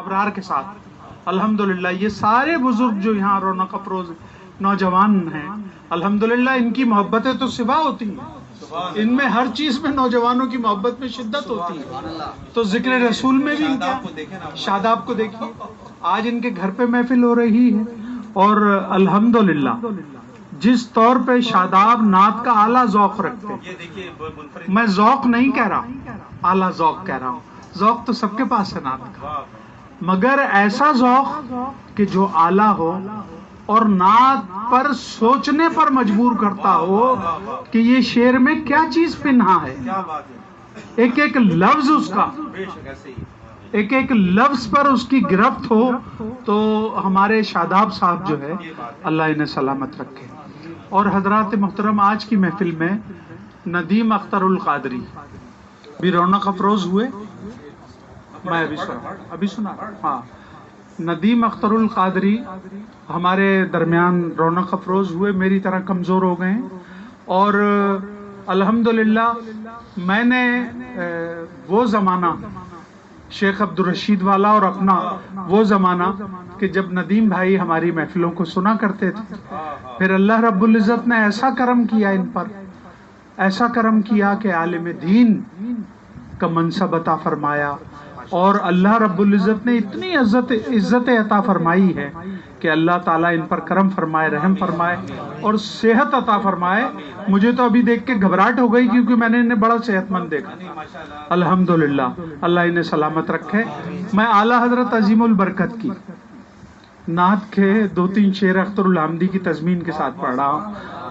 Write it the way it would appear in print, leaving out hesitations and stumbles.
ابرار کے ساتھ الحمدللہ یہ سارے بزرگ جو یہاں رونق افروز نوجوان ہیں الحمدللہ ان کی محبتیں تو سوا ہوتی ہیں، ان میں ہر چیز میں نوجوانوں کی محبت میں شدت ہوتی ہے، تو ذکر رسول میں بھی ان کا شاداب کو دیکھیے، آج ان کے گھر پہ محفل ہو رہی ہے اور الحمدللہ جس طور پہ شاداب نعت کا اعلیٰ ذوق رکھتے ہیں، میں ذوق نہیں کہہ رہا، اعلیٰ ذوق کہہ رہا ہوں، ذوق تو سب کے پاس ہے نعت کا، مگر ایسا ذوق کہ جو اعلیٰ ہو اور نعت پر سوچنے پر مجبور کرتا ہو کہ یہ شعر میں کیا چیز پنہا ہے، ایک ایک لفظ اس کا، ایک ایک لفظ پر اس کی گرفت ہو، تو ہمارے شاداب صاحب جو ہے اللہ انہیں سلامت رکھے۔ اور حضرات محترم آج کی محفل میں ندیم اختر القادری بھی رونق افروز ہوئے، میں ابھی سنا ہاں، ندیم اختر القادری ہمارے درمیان رونق افروز ہوئے، میری طرح کمزور ہو گئے ہیں، اور الحمدللہ میں نے وہ زمانہ شیخ عبدالرشید والا اور اپنا وہ زمانہ کہ جب ندیم بھائی ہماری محفلوں کو سنا کرتے تھے، پھر اللہ رب العزت نے ایسا کرم کیا ان پر، ایسا کرم کیا کہ عالم دین کا منصب عطا فرمایا، اور اللہ رب العزت نے اتنی عزت عطا فرمائی ہے کہ اللہ تعالیٰ ان پر کرم فرمائے، رحم فرمائے اور صحت عطا فرمائے۔ مجھے تو ابھی دیکھ کے گھبراہٹ ہو گئی کیونکہ میں نے انہیں بڑا صحت مند دیکھا، الحمدللہ اللہ انہیں سلامت رکھے۔ میں اعلیٰ حضرت عظیم البرکت کی نعت کے 2-3 شعر اختر الحمدی کی تضمین کے ساتھ پڑھ رہا ہوں۔